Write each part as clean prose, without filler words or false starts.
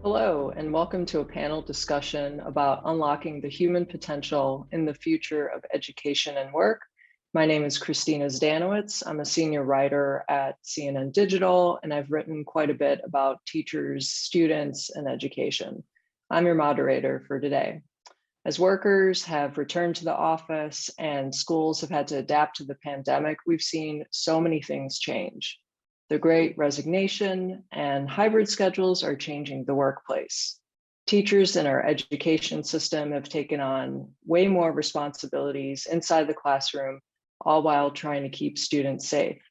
Hello, and welcome to a panel discussion about unlocking the human potential in the future of education and work. My name is Christina Zdanowicz. I'm a senior writer at CNN Digital, and I've written quite a bit about teachers, students, and education. I'm your moderator for today. As workers have returned to the office and schools have had to adapt to the pandemic, we've seen so many things change. The Great Resignation and hybrid schedules are changing the workplace. Teachers in our education system have taken on way more responsibilities inside the classroom, all while trying to keep students safe.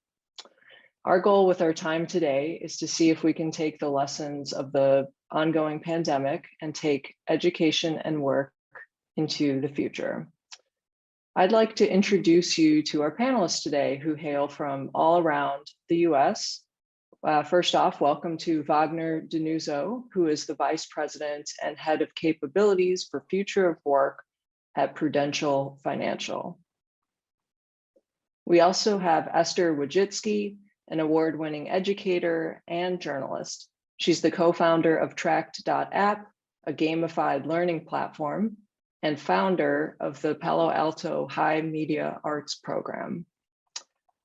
Our goal with our time today is to see if we can take the lessons of the ongoing pandemic and take education and work into the future. I'd like to introduce you to our panelists today who hail from all around the US. First off, welcome to Wagner Denuzzo, who is the Vice President and Head of Capabilities for Future of Work at Prudential Financial. We also have Esther Wojcicki, an award-winning educator and journalist. She's the co-founder of Tracked.app, a gamified learning platform, and founder of the Palo Alto High Media Arts Program.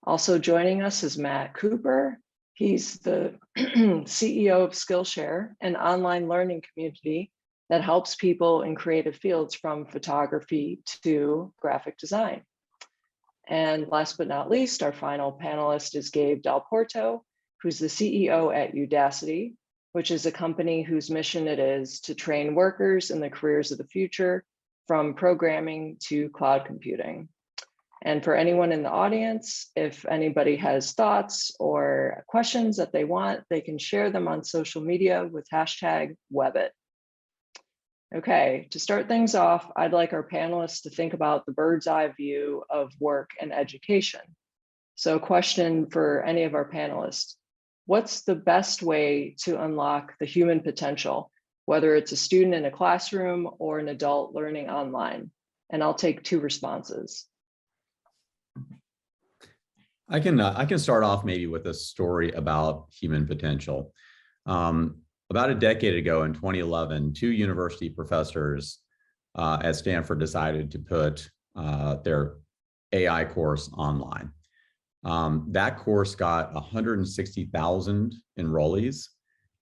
Also joining us is Matt Cooper. He's the CEO of Skillshare, an online learning community that helps people in creative fields from photography to graphic design. And last but not least, our final panelist is Gabe Dalporto, who's the CEO at Udacity, which is a company whose mission it is to train workers in the careers of the future, from programming to cloud computing. And for anyone in the audience, if anybody has thoughts or questions that they want, they can share them on social media with hashtag Webit. Okay, to start things off, I'd like our panelists to think about the bird's eye view of work and education. So question for any of our panelists: what's the best way to unlock the human potential, whether it's a student in a classroom or an adult learning online? And I'll take two responses. I can start off maybe with a story about human potential. About a decade ago in 2011, two university professors at Stanford decided to put their AI course online. That course got 160,000 enrollees,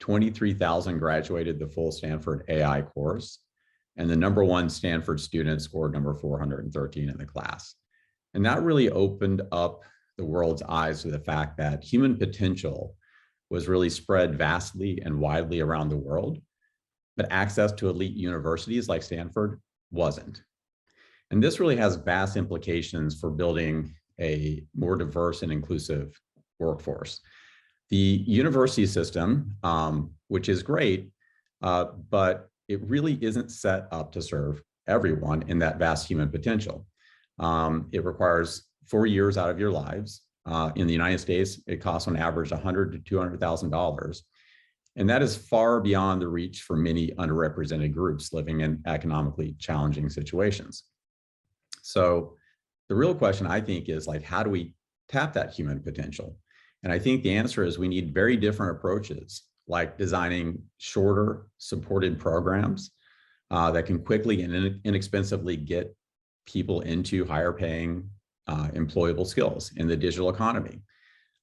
23,000 graduated the full Stanford AI course, and the #1 Stanford student scored number 413 in the class. And that really opened up the world's eyes to the fact that human potential was really spread vastly and widely around the world, but access to elite universities like Stanford wasn't. And this really has vast implications for building a more diverse and inclusive workforce. The university system, which is great, but it really isn't set up to serve everyone in that vast human potential. It requires 4 years out of your lives. In the United States, it costs on average $100,000 to $200,000. And that is far beyond the reach for many underrepresented groups living in economically challenging situations. So the real question, I think, is like, how do we tap that human potential? And I think the answer is we need very different approaches, like designing shorter supported programs that can quickly and inexpensively get people into higher paying employable skills in the digital economy,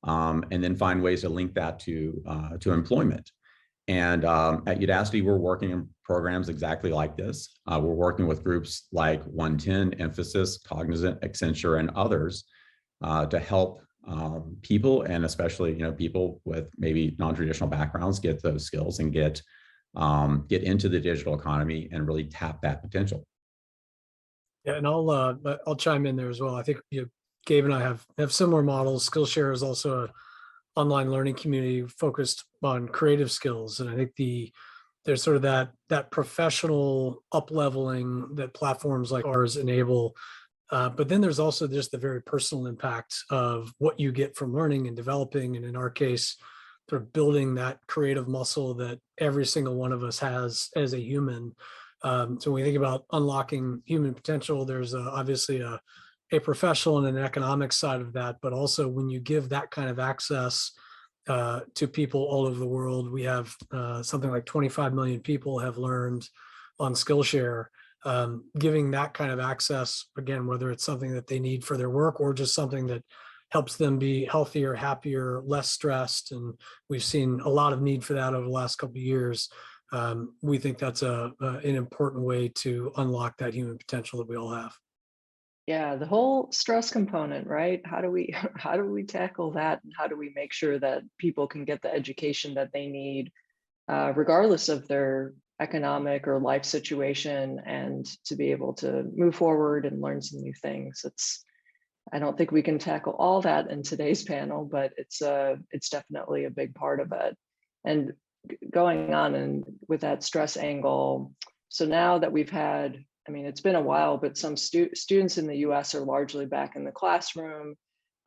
and then find ways to link that to employment. And at Udacity, we're working on programs exactly like this. We're working with groups like 110, Emphasis, Cognizant, Accenture, and others to help people, and especially people with maybe non-traditional backgrounds, get those skills and get into the digital economy and really tap that potential. Yeah, and I'll chime in there as well. I think Gabe and I have similar models. Skillshare is also an online learning community focused on creative skills, and I think there's sort of that professional up-leveling that platforms like ours enable. But then there's also just the very personal impact of what you get from learning and developing, and in our case, sort of building that creative muscle that every single one of us has as a human. So when we think about unlocking human potential, there's obviously a professional and an economic side of that, but also when you give that kind of access to people all over the world. We have something like 25 million people have learned on Skillshare. Giving that kind of access, again, whether it's something that they need for their work or just something that helps them be healthier, happier, less stressed. And we've seen a lot of need for that over the last couple of years. We think that's an important way to unlock that human potential that we all have. Yeah, the whole stress component, right? How do we tackle that? And how do we make sure that people can get the education that they need, regardless of their economic or life situation, and to be able to move forward and learn some new things? I don't think we can tackle all that in today's panel, but it's definitely a big part of it. And going on and with that stress angle, so now that we've had, I mean, it's been a while, but some students in the US are largely back in the classroom.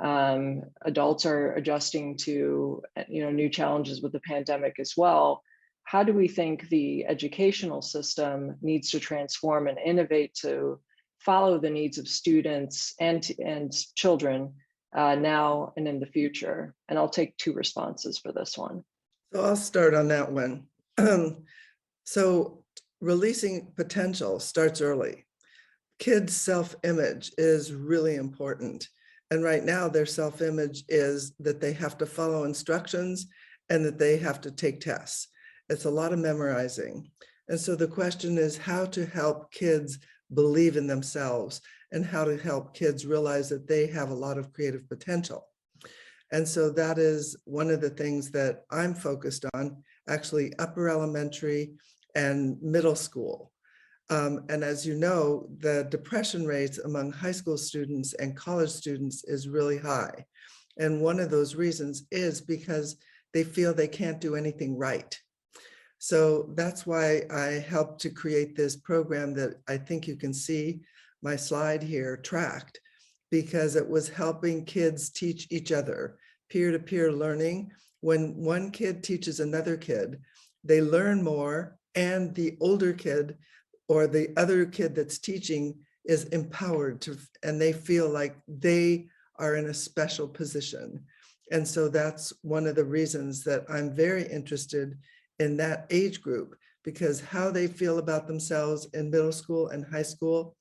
Adults are adjusting to, new challenges with the pandemic as well. How do we think the educational system needs to transform and innovate to follow the needs of students and children now and in the future? And I'll take 2 responses for this one. So I'll start on that one. So releasing potential starts early. Kids' self-image is really important. And right now their self-image is that they have to follow instructions and that they have to take tests. It's a lot of memorizing. And so the question is how to help kids believe in themselves and how to help kids realize that they have a lot of creative potential. And so that is one of the things that I'm focused on, actually upper elementary and middle school. And as you know, the depression rates among high school students and college students is really high. And one of those reasons is because they feel they can't do anything right. So that's why I helped to create this program that I think you can see my slide here tracked, because it was helping kids teach each other, peer-to-peer learning. When one kid teaches another kid, they learn more, and the older kid or the other kid that's teaching is empowered to, and they feel like they are in a special position. And so that's one of the reasons that I'm very interested in that age group, because how they feel about themselves in middle school and high school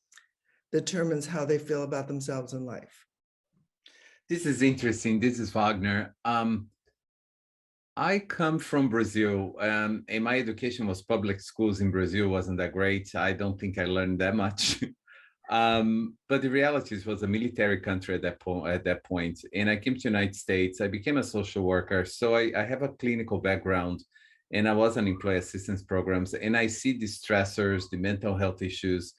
determines how they feel about themselves in life. This is interesting. This is Wagner. I come from Brazil, and my education was public schools in Brazil. Wasn't that great. I don't think I learned that much. But the reality is, it was a military country at that point. And I came to the United States. I became a social worker. So I have a clinical background, and I was on employee assistance programs. And I see the stressors, the mental health issues,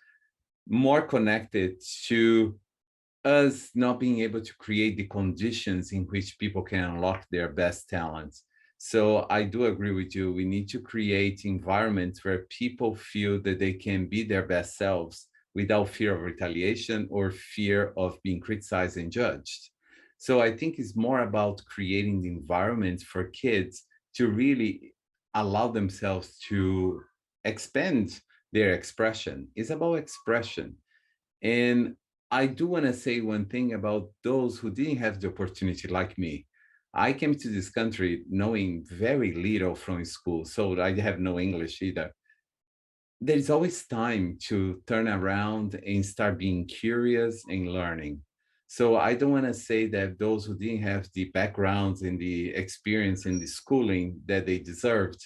more connected to us not being able to create the conditions in which people can unlock their best talents. So I do agree with you. We need to create environments where people feel that they can be their best selves without fear of retaliation or fear of being criticized and judged. So I think it's more about creating the environment for kids to really allow themselves to expand their expression. It's about expression. And I do want to say one thing about those who didn't have the opportunity like me. I came to this country knowing very little from school, so I have no English either. There's always time to turn around and start being curious and learning. So I don't want to say that those who didn't have the backgrounds and the experience in the schooling that they deserved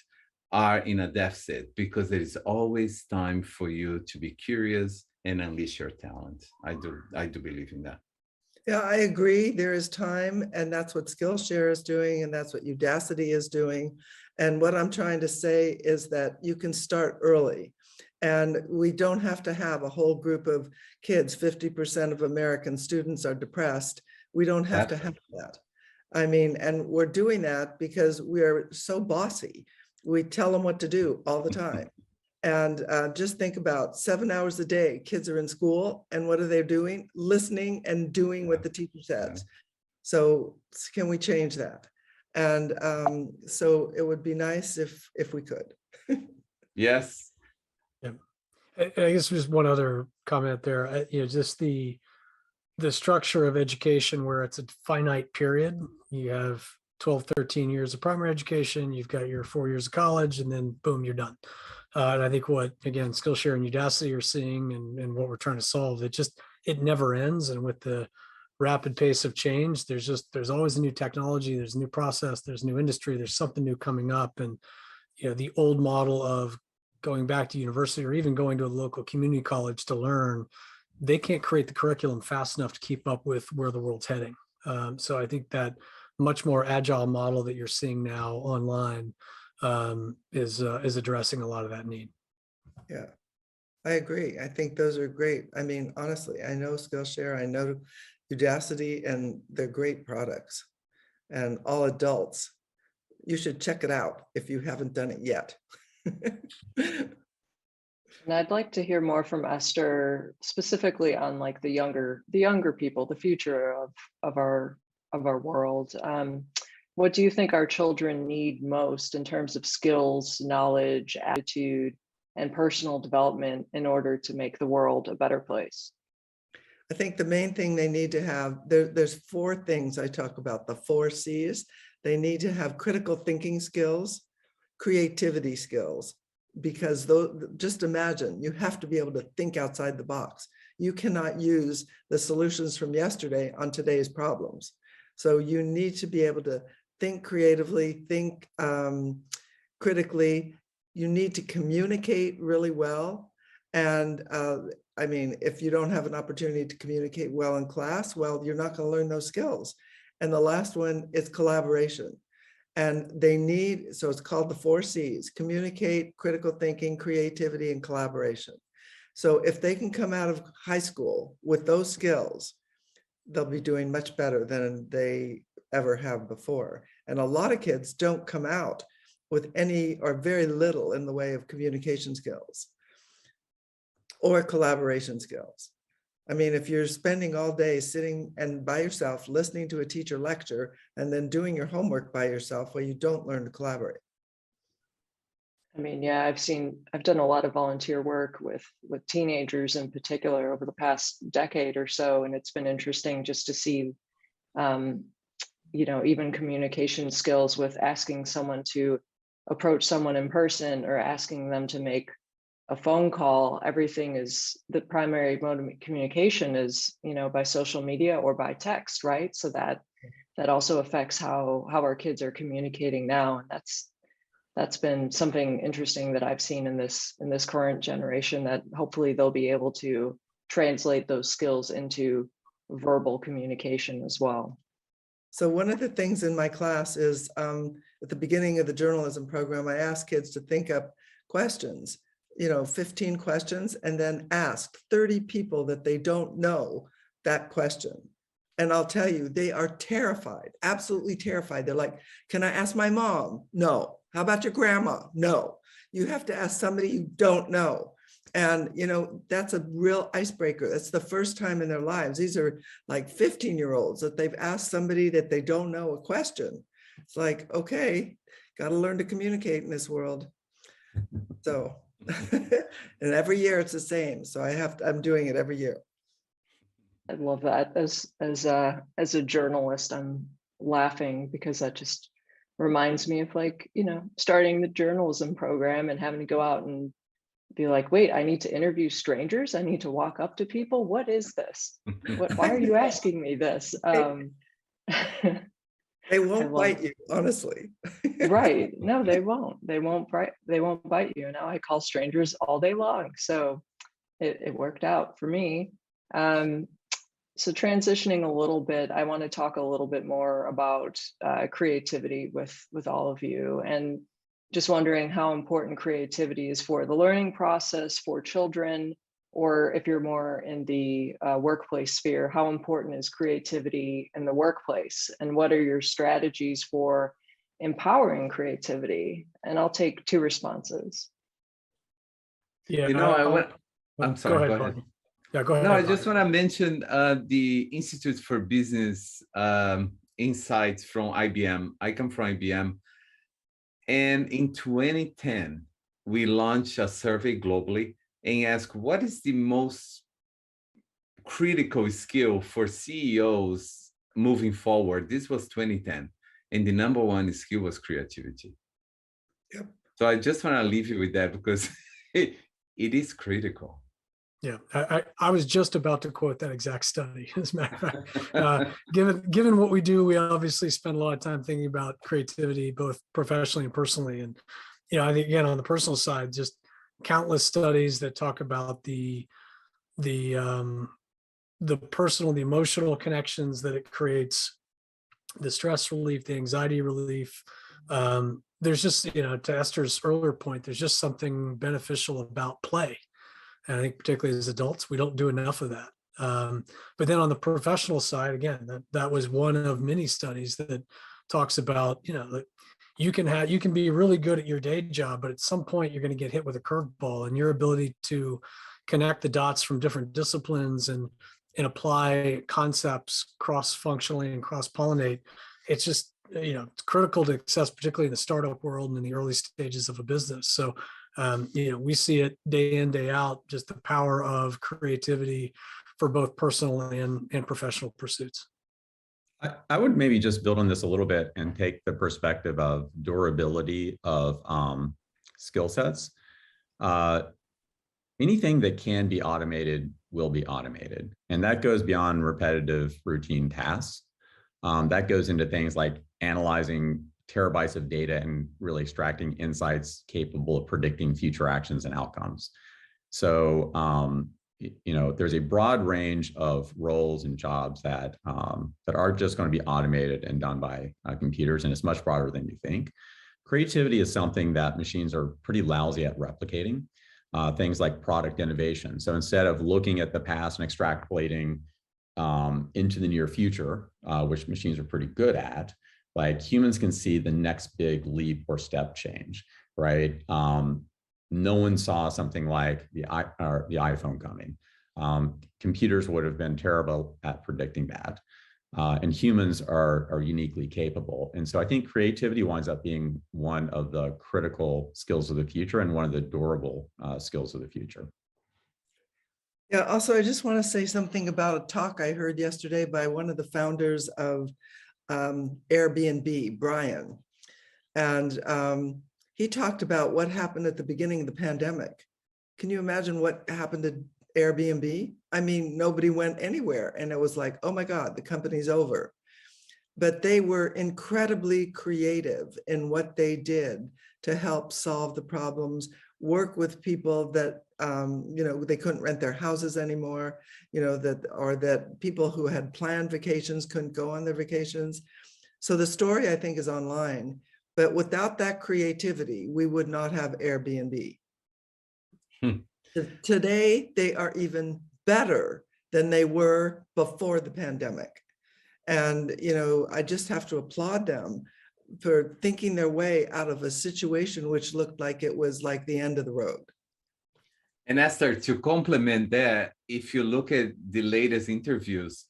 are in a deficit, because there is always time for you to be curious and unleash your talent. I do believe in that. Yeah, I agree. There is time, and that's what Skillshare is doing, and that's what Udacity is doing. And what I'm trying to say is that you can start early, and we don't have to have a whole group of kids. 50% of American students are depressed. We don't have to have that. I mean, and we're doing that because we are so bossy. We tell them what to do all the time. And just think about 7 hours a day, kids are in school, and what are they doing? Listening and doing what the teacher says. So can we change that? And so it would be nice if we could. Yes. Yeah. I guess just one other comment there, just the structure of education where it's a finite period. You have 12, 13 years of primary education, you've got your 4 years of college, and then boom, you're done. And I think what, again, Skillshare and Udacity are seeing and what we're trying to solve, it never ends. And with the rapid pace of change, there's always a new technology, there's a new process, there's new industry, there's something new coming up. And, the old model of going back to university or even going to a local community college to learn, they can't create the curriculum fast enough to keep up with where the world's heading. So I think that much more agile model that you're seeing now online is addressing a lot of that need. Yeah, I agree. I think those are great. I mean, honestly, I know Skillshare, I know Udacity, and they're great products. And all adults, you should check it out if you haven't done it yet. And I'd like to hear more from Esther, specifically on like the younger people, the future of our world. What do you think our children need most in terms of skills, knowledge, attitude, and personal development in order to make the world a better place? I think the main thing they need to have, there's 4 things I talk about, the 4 C's. They need to have critical thinking skills, creativity skills, because just imagine, you have to be able to think outside the box. You cannot use the solutions from yesterday on today's problems. So you need to be able to think creatively, think critically. You need to communicate really well. And I mean, if you don't have an opportunity to communicate well in class, well, you're not going to learn those skills. And the last one is collaboration. And they need, so it's called the 4 C's: communicate, critical thinking, creativity, and collaboration. So if they can come out of high school with those skills, they'll be doing much better than they ever have before. And a lot of kids don't come out with any or very little in the way of communication skills or collaboration skills. I mean, if you're spending all day sitting and by yourself, listening to a teacher lecture, and then doing your homework by yourself, well, you don't learn to collaborate. I mean, yeah, I've done a lot of volunteer work with teenagers in particular over the past decade or so, and it's been interesting just to see, even communication skills with asking someone to approach someone in person or asking them to make a phone call. Everything is, the primary mode of communication is, by social media or by text, right? So that also affects how our kids are communicating now, and that's been something interesting that I've seen in this current generation, that hopefully they'll be able to translate those skills into verbal communication as well. So one of the things in my class is at the beginning of the journalism program, I ask kids to think up questions, 15 questions, and then ask 30 people that they don't know that question. And I'll tell you, they are terrified, absolutely terrified. They're like, can I ask my mom? No. How about your grandma? No. You have to ask somebody you don't know. And, that's a real icebreaker. That's the first time in their lives. These are like 15-year-olds that they've asked somebody that they don't know a question. It's like, okay, got to learn to communicate in this world. So, and every year it's the same. So I'm doing it every year. I love that. As a journalist, I'm laughing because that just reminds me of starting the journalism program and having to go out and be like, wait, I need to interview strangers. I need to walk up to people. What is this? Why are you asking me this? They won't bite you, honestly. Right. No, they won't. They won't bite you. Now I call strangers all day long. So it worked out for me. So transitioning a little bit, I want to talk a little bit more about creativity with all of you, and just wondering how important creativity is for the learning process for children, or if you're more in the workplace sphere, how important is creativity in the workplace, and what are your strategies for empowering creativity? And I'll take 2 responses. Yeah, I'm sorry, go ahead. Yeah, go ahead. No, I just want to mention the Institute for Business Insights from IBM. I come from IBM. And in 2010, we launched a survey globally and asked, what is the most critical skill for CEOs moving forward? This was 2010. And the number one skill was creativity. Yep. So I just want to leave you with that because it is critical. Yeah, I was just about to quote that exact study. As a matter of fact, given what we do, we obviously spend a lot of time thinking about creativity, both professionally and personally. And I think again on the personal side, just countless studies that talk about the personal, the emotional connections that it creates, the stress relief, the anxiety relief. There's just to Esther's earlier point, there's just something beneficial about play. And I think particularly as adults, we don't do enough of that. But then on the professional side, again, that was one of many studies that talks about, that you can be really good at your day job, but at some point you're going to get hit with a curveball, and your ability to connect the dots from different disciplines and apply concepts cross-functionally and cross-pollinate. It's just, it's critical to success, particularly in the startup world and in the early stages of a business. So we see it day in, day out, just the power of creativity for both personal and professional pursuits. I would maybe just build on this a little bit and take the perspective of durability of skill sets. Anything that can be automated will be automated. And that goes beyond repetitive routine tasks. That goes into things like analyzing terabytes of data and really extracting insights capable of predicting future actions and outcomes. So, there's a broad range of roles and jobs that are just going to be automated and done by computers, and it's much broader than you think. Creativity is something that machines are pretty lousy at replicating, things like product innovation. So instead of looking at the past and extrapolating into the near future, which machines are pretty good at, like humans can see the next big leap or step change, right? No one saw something like the iPhone coming. Computers would have been terrible at predicting that. And humans are uniquely capable. And so I think creativity winds up being one of the critical skills of the future and one of the durable skills of the future. Yeah, also, I just want to say something about a talk I heard yesterday by one of the founders of Airbnb, Brian. And he talked about what happened at the beginning of the pandemic. Can you imagine what happened to Airbnb? I mean, nobody went anywhere. And it was like, oh my God, the company's over. But they were incredibly creative in what they did to help solve the problems, work with people that, they couldn't rent their houses anymore, that people who had planned vacations couldn't go on their vacations. So the story, I think, is online. But without that creativity, we would not have Airbnb. Today, they are even better than they were before the pandemic. And, I just have to applaud them for thinking their way out of a situation which looked like it was like the end of the road. And Esther, to complement that, if you look at the latest interviews,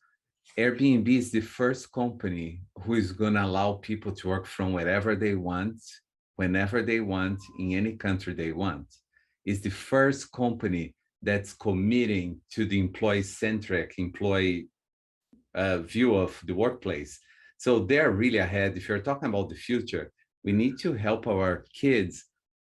Airbnb is the first company who is going to allow people to work from wherever they want, whenever they want, in any country they want. It's the first company that's committing to the employee-centric employee view of the workplace. So they're really ahead. If you're talking about the future, we need to help our kids.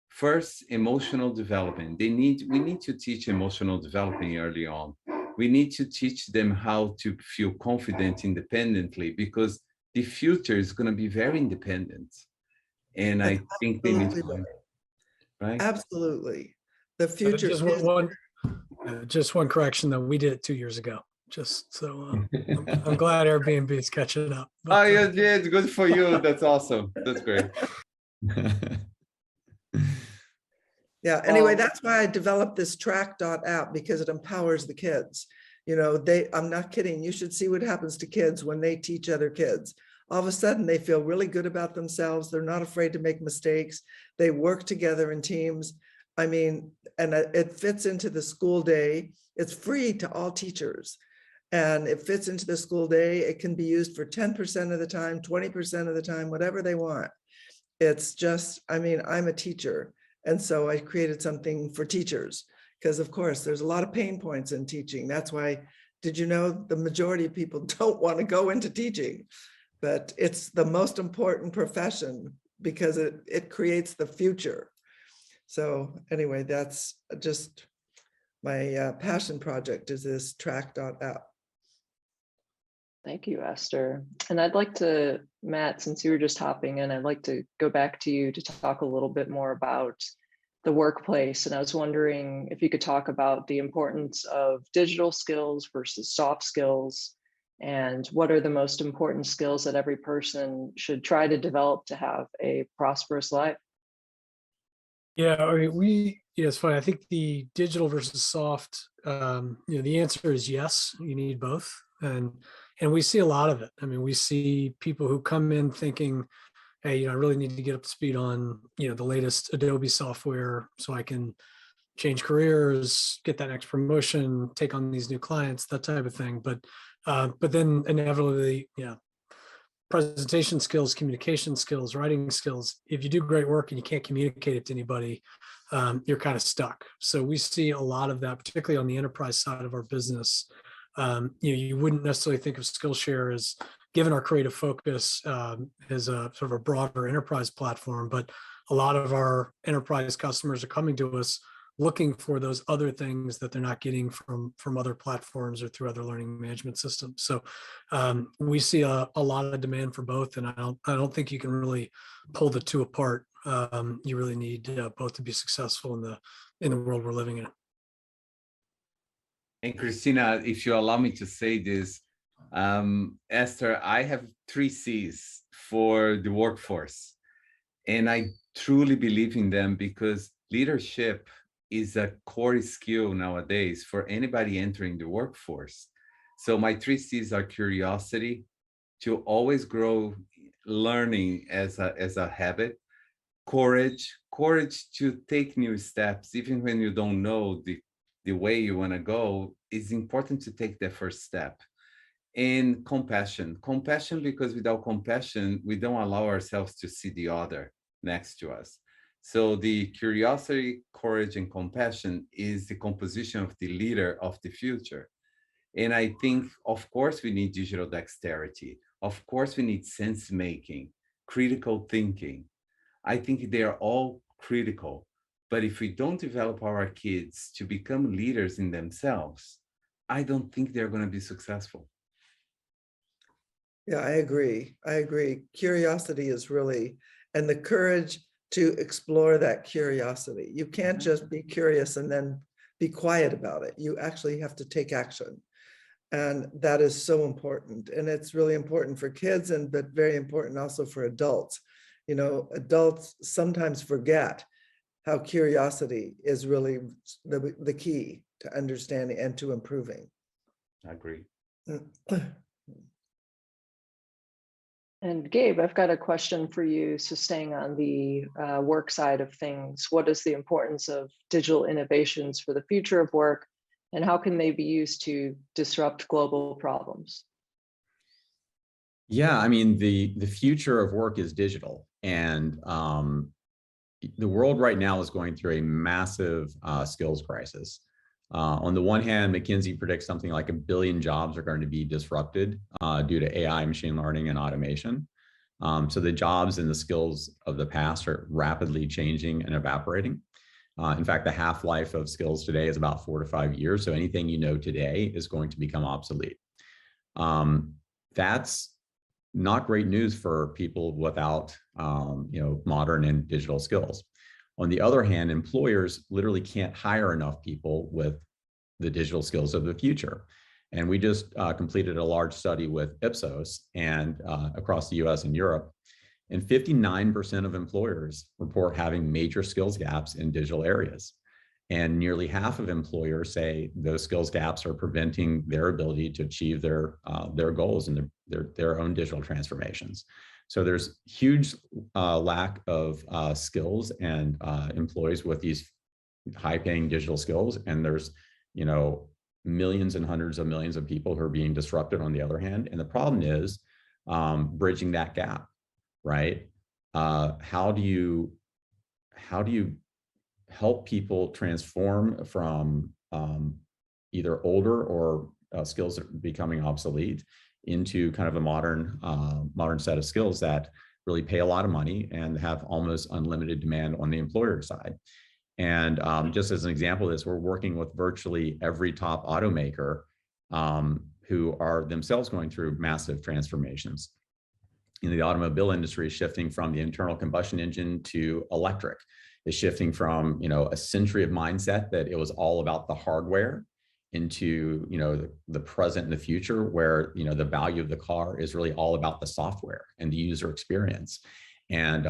First, emotional development. We need to teach emotional development early on. We need to teach them how to feel confident independently, because the future is going to be very independent. And I think they need to, right? Absolutely. The future just one correction, though. We did it 2 years ago. Just so I'm glad Airbnb is catching up. But, yeah, it's good for you. That's awesome. That's great. Yeah, anyway, that's why I developed this track.app, because it empowers the kids. I'm not kidding. You should see what happens to kids when they teach other kids. All of a sudden, they feel really good about themselves. They're not afraid to make mistakes. They work together in teams. I mean, and it fits into the school day. It's free to all teachers. And it fits into the school day. It can be used for 10% of the time, 20% of the time, whatever they want. It's just, I'm a teacher. And so I created something for teachers, because of course there's a lot of pain points in teaching. That's why, did you know the majority of people don't want to go into teaching? but it's the most important profession because it creates the future. So anyway, that's just my passion project, is this track.app. Thank you, Esther. And I'd like to, Matt, since you were just hopping in, I'd like to go back to you to talk a little bit more about the workplace. And I was wondering if you could talk about the importance of digital skills versus soft skills, and what are the most important skills that every person should try to develop to have a prosperous life? Yeah, I mean, it's funny. I think the digital versus soft, the answer is yes, you need both. And we see a lot of it. I mean, we see people who come in thinking, hey, I really need to get up to speed on, the latest Adobe software so I can change careers, get that next promotion, take on these new clients, that type of thing. But then inevitably, presentation skills, communication skills, writing skills. If you do great work and you can't communicate it to anybody, you're kind of stuck. So we see a lot of that, particularly on the enterprise side of our business. You wouldn't necessarily think of Skillshare as, given our creative focus, as a sort of a broader enterprise platform, but a lot of our enterprise customers are coming to us looking for those other things that they're not getting from other platforms or through other learning management systems. So we see a lot of demand for both, and I don't think you can really pull the two apart. You really need both to be successful in the world we're living in. And Christina, if you allow me to say this, Esther, I have 3 C's for the workforce, and I truly believe in them because leadership is a core skill nowadays for anybody entering the workforce. So my 3 C's are curiosity, to always grow learning as a habit, courage to take new steps, even when you don't know the way you want to go. It's important to take the first step. And compassion because without compassion, we don't allow ourselves to see the other next to us. So the curiosity, courage, and compassion is the composition of the leader of the future. And I think, of course, we need digital dexterity. Of course, we need sense making, critical thinking. I think they are all critical. But if we don't develop our kids to become leaders in themselves, I don't think they're going to be successful. Yeah, I agree. Curiosity is really, and the courage to explore that curiosity. You can't just be curious and then be quiet about it. You actually have to take action. And that is so important. And it's really important for kids, but very important also for adults. Adults sometimes forget how curiosity is really the key to understanding and to improving. I agree. And Gabe, I've got a question for you. So staying on the work side of things, what is the importance of digital innovations for the future of work, and how can they be used to disrupt global problems? Yeah, I mean, the future of work is digital, and the world right now is going through a massive skills crisis. On the one hand, McKinsey predicts something like 1 billion jobs are going to be disrupted due to AI, machine learning, and automation. So the jobs and the skills of the past are rapidly changing and evaporating. In fact, the half-life of skills today is about 4 to 5 years. So anything you know today is going to become obsolete. That's not great news for people without modern and digital skills. On the other hand, employers literally can't hire enough people with the digital skills of the future. And we just completed a large study with Ipsos and across the US and Europe, and 59% of employers report having major skills gaps in digital areas. And nearly half of employers say those skills gaps are preventing their ability to achieve their goals and their own digital transformations. So there's huge lack of skills and employees with these high-paying digital skills, and there's millions and hundreds of millions of people who are being disrupted on the other hand. And the problem is bridging that gap, right? How do you help people transform from either older or skills that are becoming obsolete into kind of a modern set of skills that really pay a lot of money and have almost unlimited demand on the employer side. And just as an example of this, we're working with virtually every top automaker who are themselves going through massive transformations. The automobile industry is shifting from the internal combustion engine to electric. It's shifting from, a century of mindset that it was all about the hardware into, the present and the future, where, the value of the car is really all about the software and the user experience. And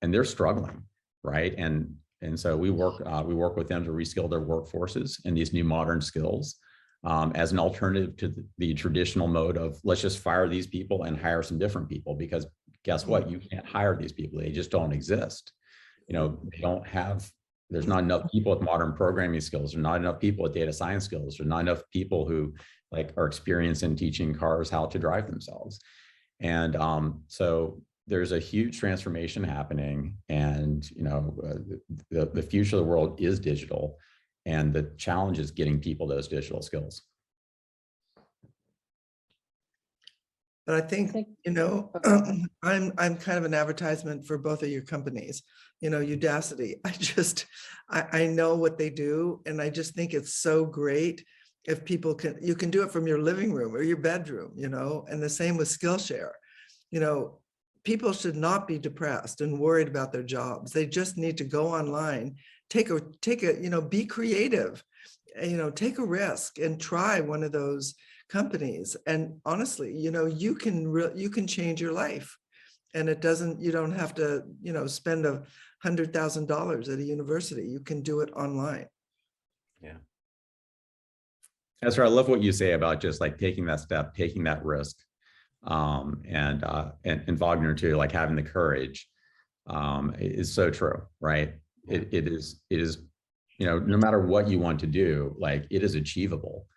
they're struggling, right? And so we work with them to reskill their workforces in these new modern skills as an alternative to the traditional mode of let's just fire these people and hire some different people, because guess what? You can't hire these people. They just don't exist. There's not enough people with modern programming skills. There's not enough people with data science skills. There's not enough people who are experienced in teaching cars how to drive themselves. And so there's a huge transformation happening, and the future of the world is digital, and the challenge is getting people those digital skills. But I think, I'm kind of an advertisement for both of your companies, Udacity. I know what they do. And I just think it's so great if you can do it from your living room or your bedroom, and the same with Skillshare. People should not be depressed and worried about their jobs. They just need to go online, take a, be creative, take a risk and try one of those companies. And honestly, you can change your life, and you don't have to, spend $100,000 at a university. You can do it online. Yeah. That's right. I love what you say about just taking that step, taking that risk. And Wagner too, having the courage is so true, right? It is, no matter what you want to do, it is achievable.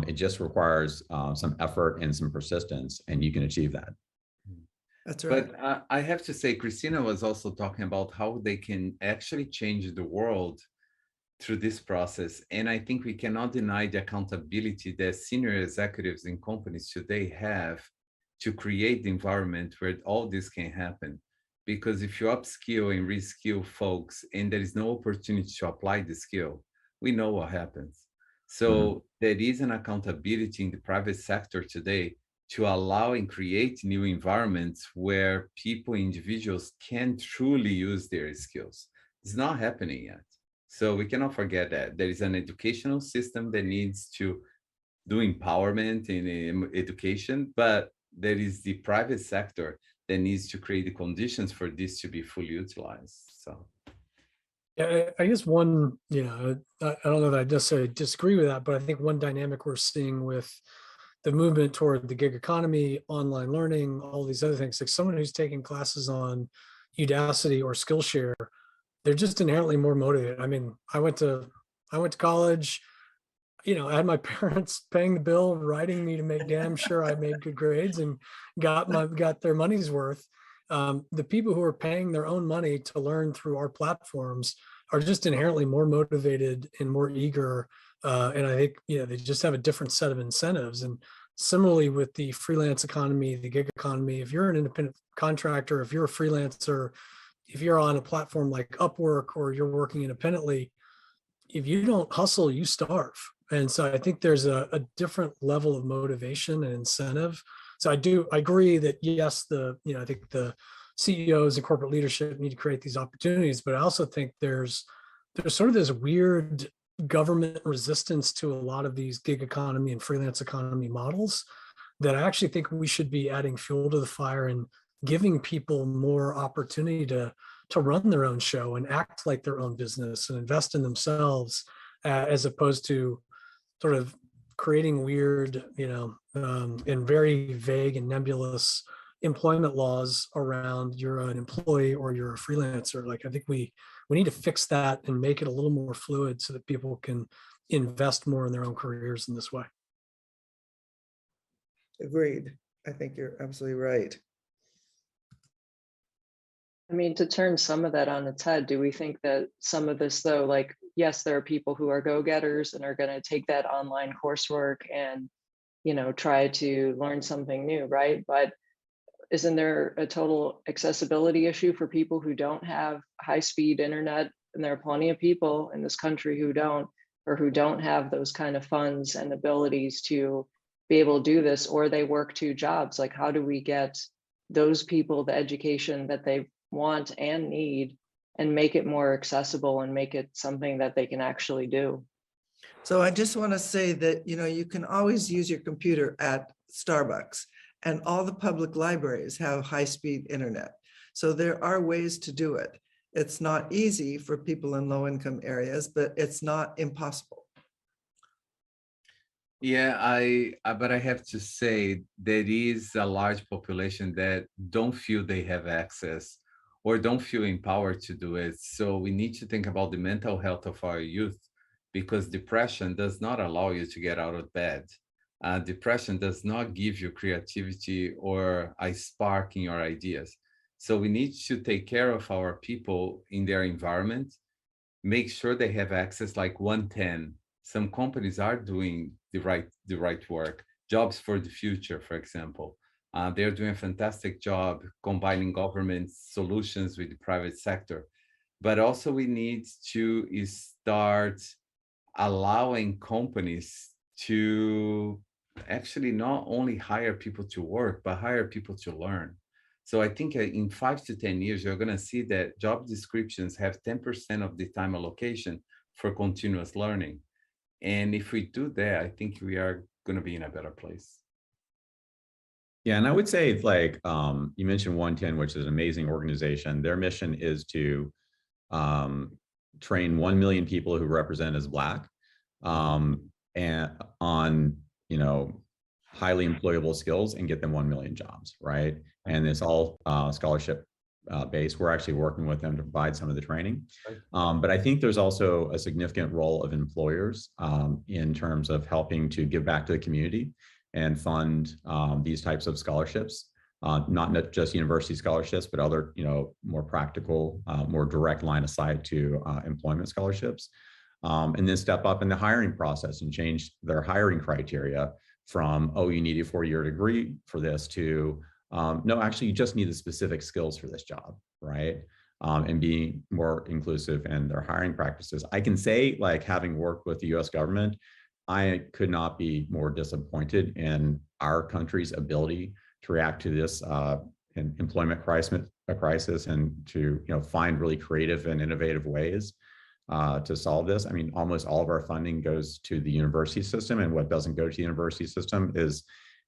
It just requires some effort and some persistence, and you can achieve that. That's right. But I have to say, Christina was also talking about how they can actually change the world through this process. And I think we cannot deny the accountability that senior executives in companies today have to create the environment where all this can happen. Because if you upskill and reskill folks and there is no opportunity to apply the skill, we know what happens. So there is an accountability in the private sector today to allow and create new environments where people, individuals can truly use their skills. It's not happening yet. So we cannot forget that there is an educational system that needs to do empowerment in education, but there is the private sector that needs to create the conditions for this to be fully utilized. So, yeah, I guess one, I don't know that I necessarily disagree with that, but I think one dynamic we're seeing with the movement toward the gig economy, online learning, all these other things, like someone who's taking classes on Udacity or Skillshare, they're just inherently more motivated. I mean, I went to college. I had my parents paying the bill, writing me to make damn sure I made good grades and got their money's worth. The people who are paying their own money to learn through our platforms are just inherently more motivated and more eager. And I think, they just have a different set of incentives. And similarly with the freelance economy, the gig economy, if you're an independent contractor, if you're a freelancer, if you're on a platform like Upwork or you're working independently, if you don't hustle, you starve. And so I think there's a different level of motivation and incentive. So I agree that yes, I think the CEOs and corporate leadership need to create these opportunities, but I also think there's sort of this weird government resistance to a lot of these gig economy and freelance economy models that I actually think we should be adding fuel to the fire and giving people more opportunity to run their own show and act like their own business and invest in themselves, as opposed to sort of creating weird, and very vague and nebulous employment laws around you're an employee or you're a freelancer. I think we need to fix that and make it a little more fluid so that people can invest more in their own careers in this way. Agreed. I think you're absolutely right. I mean, to turn some of that on its head, do we think that some of this, though, yes, there are people who are go-getters and are going to take that online coursework and try to learn something new, right? But isn't there a total accessibility issue for people who don't have high-speed internet? And there are plenty of people in this country who don't, or who don't have those kind of funds and abilities to be able to do this, or they work two jobs. Like, how do we get those people the education that they want and need, and make it more accessible and make it something that they can actually do? So I just want to say that, you can always use your computer at Starbucks, and all the public libraries have high-speed internet. So there are ways to do it. It's not easy for people in low-income areas, but it's not impossible. Yeah, but I have to say there is a large population that don't feel they have access or don't feel empowered to do it. So we need to think about the mental health of our youth, because depression does not allow you to get out of bed. Depression does not give you creativity or a spark in your ideas. So we need to take care of our people in their environment, make sure they have access, like 110. Some companies are doing the right work. Jobs for the Future, for example. They're doing a fantastic job combining government solutions with the private sector. But also we need to start allowing companies to actually not only hire people to work, but hire people to learn. So I think in 5 to 10 years, you're going to see that job descriptions have 10% of the time allocation for continuous learning. And if we do that, I think we are going to be in a better place. Yeah, and I would say, like, you mentioned 110, which is an amazing organization. Their mission is to train 1 million people who represent as Black, and on, highly employable skills, and get them 1 million jobs, right? And it's all scholarship based. We're actually working with them to provide some of the training. But I think there's also a significant role of employers in terms of helping to give back to the community and fund these types of scholarships, not just university scholarships, but other, more practical, more direct line of sight to employment scholarships. And then step up in the hiring process and change their hiring criteria from, oh, you need a 4-year degree for this, to, no, actually, you just need the specific skills for this job, right? And being more inclusive in their hiring practices. I can say, like, having worked with the US government, I could not be more disappointed in our country's ability to react to this employment crisis, and to find really creative and innovative ways to solve this. I mean, almost all of our funding goes to the university system, and what doesn't go to the university system is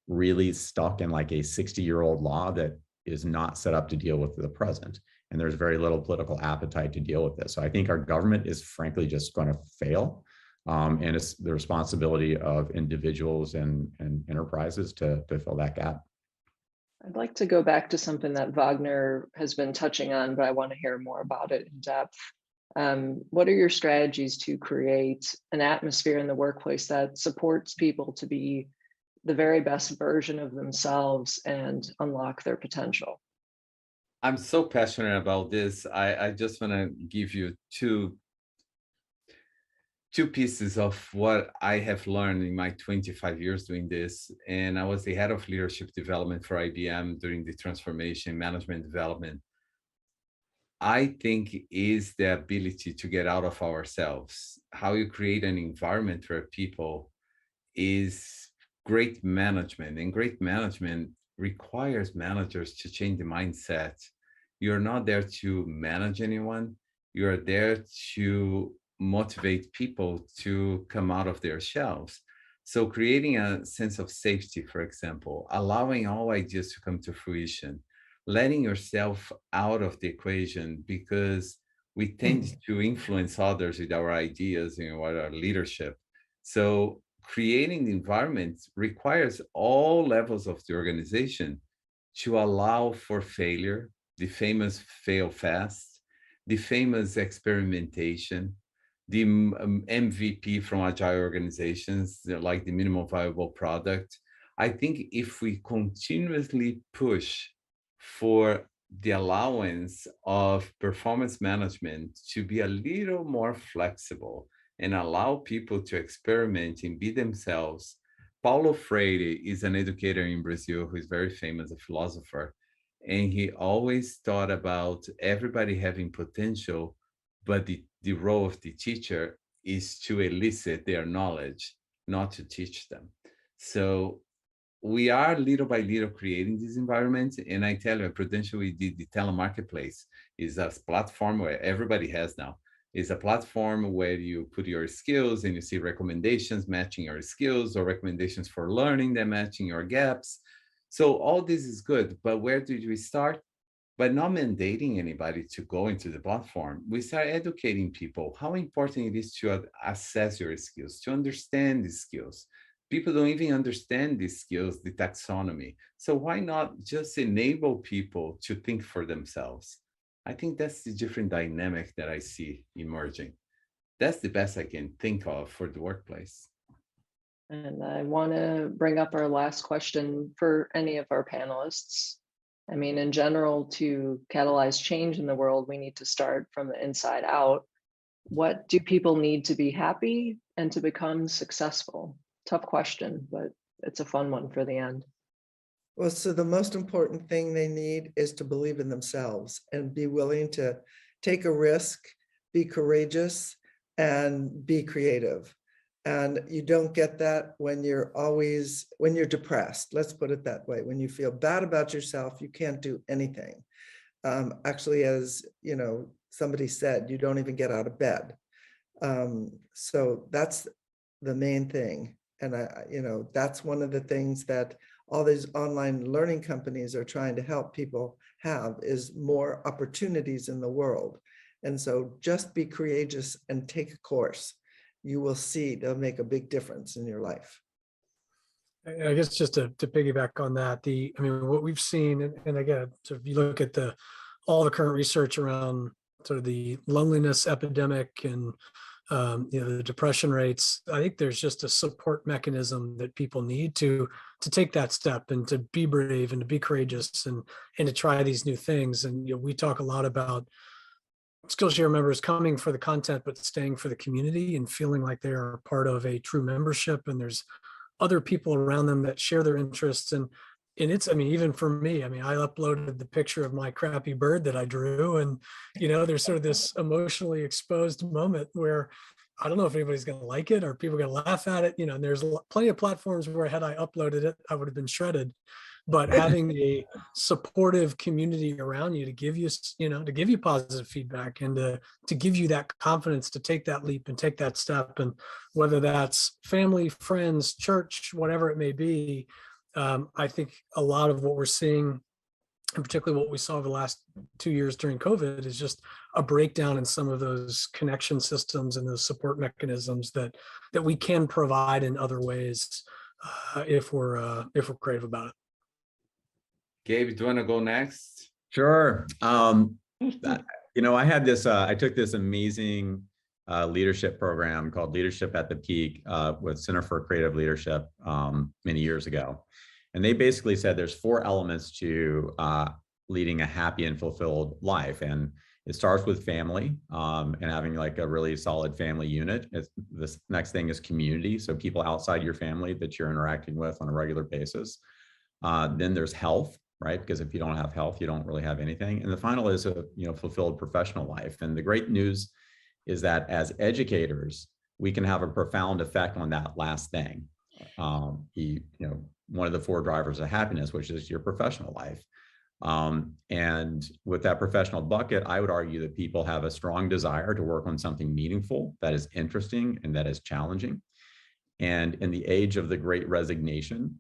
really stuck in like a 60-year-old law that is not set up to deal with the present. And there's very little political appetite to deal with this. So I think our government is frankly just going to fail. And it's the responsibility of individuals and enterprises to fill that gap. I'd like to go back to something that Wagner has been touching on, but I want to hear more about it in depth. What are your strategies to create an atmosphere in the workplace that supports people to be the very best version of themselves and unlock their potential? I'm so passionate about this. I just want to give you two pieces of what I have learned in my 25 years doing this. And I was the head of leadership development for IBM during the transformation management development. I think is the ability to get out of ourselves. How you create an environment where people is great management, and great management requires managers to change the mindset. You're not there to manage anyone. You're there to motivate people to come out of their shells. So creating a sense of safety, for example, allowing all ideas to come to fruition, letting yourself out of the equation, because we tend to influence others with our ideas and our leadership. So creating the environment requires all levels of the organization to allow for failure, the famous fail fast, the famous experimentation, the MVP from agile organizations, like the minimum viable product. I think if we continuously push for the allowance of performance management to be a little more flexible and allow people to experiment and be themselves, Paulo Freire is an educator in Brazil who is very famous, a philosopher. And he always thought about everybody having potential, but the role of the teacher is to elicit their knowledge, not to teach them. So we are little by little creating this environment. And I tell you, at Prudential, we did the telemarketplace is a platform where everybody has now. Is a platform where you put your skills and you see recommendations matching your skills or recommendations for learning that matching your gaps. So all this is good, but where did we start? By not mandating anybody to go into the platform. We start educating people how important it is to assess your skills, to understand these skills. People don't even understand these skills, the taxonomy. So why not just enable people to think for themselves? I think that's the different dynamic that I see emerging. That's the best I can think of for the workplace. And I want to bring up our last question for any of our panelists. I mean, in general, to catalyze change in the world, we need to start from the inside out. What do people need to be happy and to become successful? Tough question, but it's a fun one for the end. Well, so the most important thing they need is to believe in themselves and be willing to take a risk, be courageous, and be creative. And you don't get that when you're depressed. Let's put it that way. When you feel bad about yourself, you can't do anything. Actually, as you know, somebody said, you don't even get out of bed. So that's the main thing. And that's one of the things that all these online learning companies are trying to help people have is more opportunities in the world. And so just be courageous and take a course. You will see they'll make a big difference in your life. I guess just to piggyback on that, what we've seen, and again, so if you look at all the current research around sort of the loneliness epidemic and the depression rates, I think there's just a support mechanism that people need to take that step and to be brave and to be courageous and to try these new things. And we talk a lot about Skillshare members coming for the content, but staying for the community and feeling like they are part of a true membership. And there's other people around them that share their interests. And it's, even for me, I uploaded the picture of my crappy bird that I drew. And, there's sort of this emotionally exposed moment where I don't know if anybody's going to like it or people are going to laugh at it. And there's plenty of platforms where had I uploaded it, I would have been shredded. But having a supportive community around you to give you positive feedback and to give you that confidence to take that leap and take that step. And whether that's family, friends, church, whatever it may be, I think a lot of what we're seeing, and particularly what we saw over the last 2 years during COVID, is just a breakdown in some of those connection systems and those support mechanisms that we can provide in other ways if we're creative about it. Gabe, do you want to go next? Sure. I had this, I took this amazing leadership program called Leadership at the Peak with Center for Creative Leadership many years ago. And they basically said there's 4 elements to leading a happy and fulfilled life. And it starts with family and having like a really solid family unit. This next thing is community. So people outside your family that you're interacting with on a regular basis. Then there's health, right? Because if you don't have health, you don't really have anything. And the final is a fulfilled professional life. And the great news is that as educators, we can have a profound effect on that last thing. One of the 4 drivers of happiness, which is your professional life. And with that professional bucket, I would argue that people have a strong desire to work on something meaningful, that is interesting, and that is challenging. And in the age of the Great Resignation,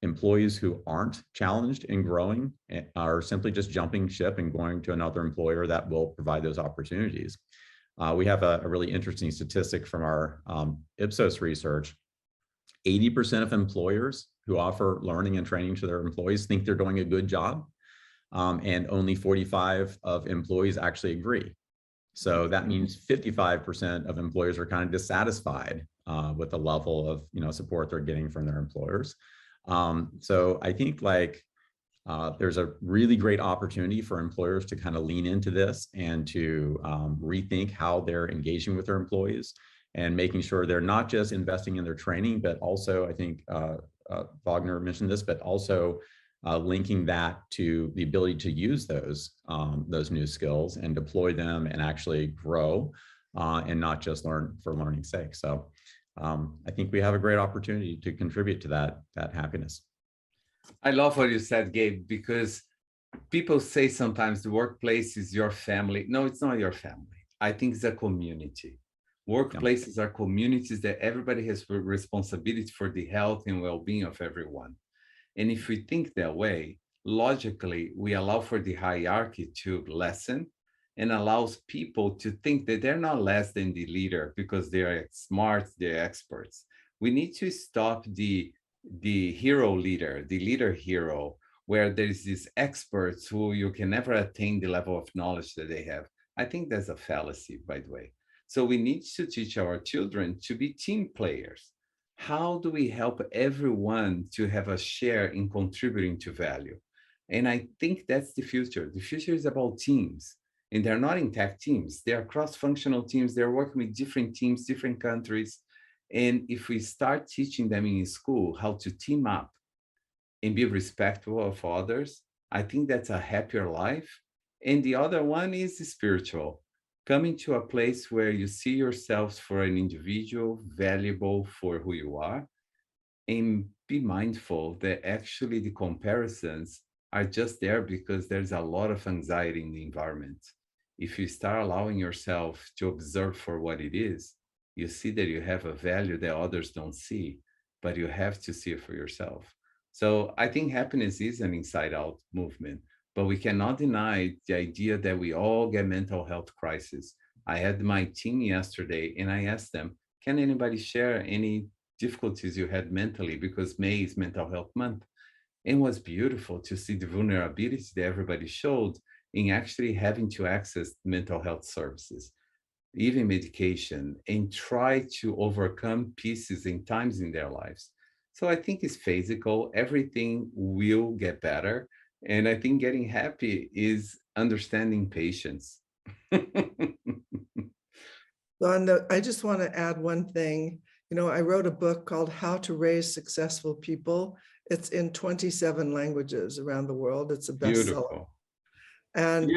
employees who aren't challenged in growing are simply just jumping ship and going to another employer that will provide those opportunities. We have a really interesting statistic from our Ipsos research. 80% of employers who offer learning and training to their employees think they're doing a good job, and only 45% of employees actually agree. So that means 55% of employers are kind of dissatisfied with the level of support they're getting from their employers. So I think there's a really great opportunity for employers to kind of lean into this and to rethink how they're engaging with their employees. and making sure they're not just investing in their training, but also, I think Wagner mentioned this, but also linking that to the ability to use those new skills and deploy them and actually grow and not just learn for learning's sake. So I think we have a great opportunity to contribute to that happiness. I love what you said, Gabe, because people say sometimes the workplace is your family. No, it's not your family. I think it's a community. Workplaces are communities that everybody has responsibility for the health and well-being of everyone. And if we think that way, logically, we allow for the hierarchy to lessen and allows people to think that they're not less than the leader because they're smart, they're experts. We need to stop the hero leader, the leader hero, where there's these experts who you can never attain the level of knowledge that they have. I think that's a fallacy, by the way. So we need to teach our children to be team players. How do we help everyone to have a share in contributing to value? And I think that's the future. The future is about teams. And they're not intact teams. They're cross-functional teams. They're working with different teams, different countries. And if we start teaching them in school how to team up and be respectful of others, I think that's a happier life. And the other one is spiritual. Coming to a place where you see yourselves for an individual, valuable for who you are, and be mindful that actually the comparisons are just there because there's a lot of anxiety in the environment. If you start allowing yourself to observe for what it is, you see that you have a value that others don't see, but you have to see it for yourself. So I think happiness is an inside-out movement, but we cannot deny the idea that we all get mental health crisis. I had my team yesterday and I asked them, can anybody share any difficulties you had mentally, because May is Mental Health Month? It was beautiful to see the vulnerability that everybody showed in actually having to access mental health services, even medication, and try to overcome pieces and times in their lives. So I think it's physical. Everything will get better. And I think getting happy is understanding patience. I just want to add one thing. You know, I wrote a book called How to Raise Successful People. It's in 27 languages around the world. It's a bestseller. And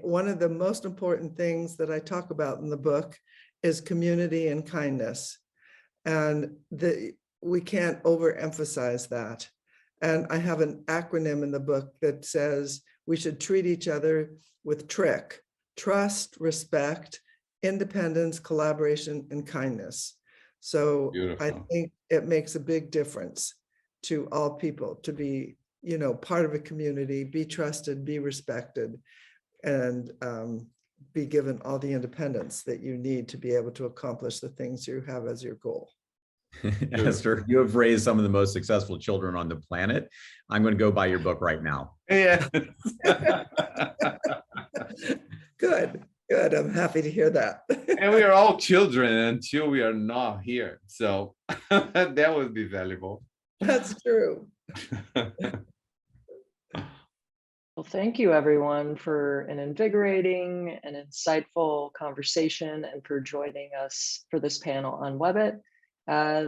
one of the most important things that I talk about in the book is community and kindness. And we can't overemphasize that. And I have an acronym in the book that says we should treat each other with TRIC: trust, respect, independence, collaboration, and kindness. So I think it makes a big difference to all people to be, you know, part of a community, be trusted, be respected, and be given all the independence that you need to be able to accomplish the things you have as your goal. Esther, you have raised some of the most successful children on the planet. I'm going to go buy your book right now. Yeah. Good. I'm happy to hear that. And we are all children until we are not here. So that would be valuable. That's true. Well, thank you everyone for an invigorating and insightful conversation and for joining us for this panel on Webit.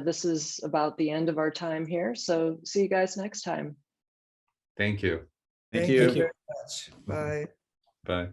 This is about the end of our time here. So see you guys next time. Thank you. Thank you very much. Bye. Bye.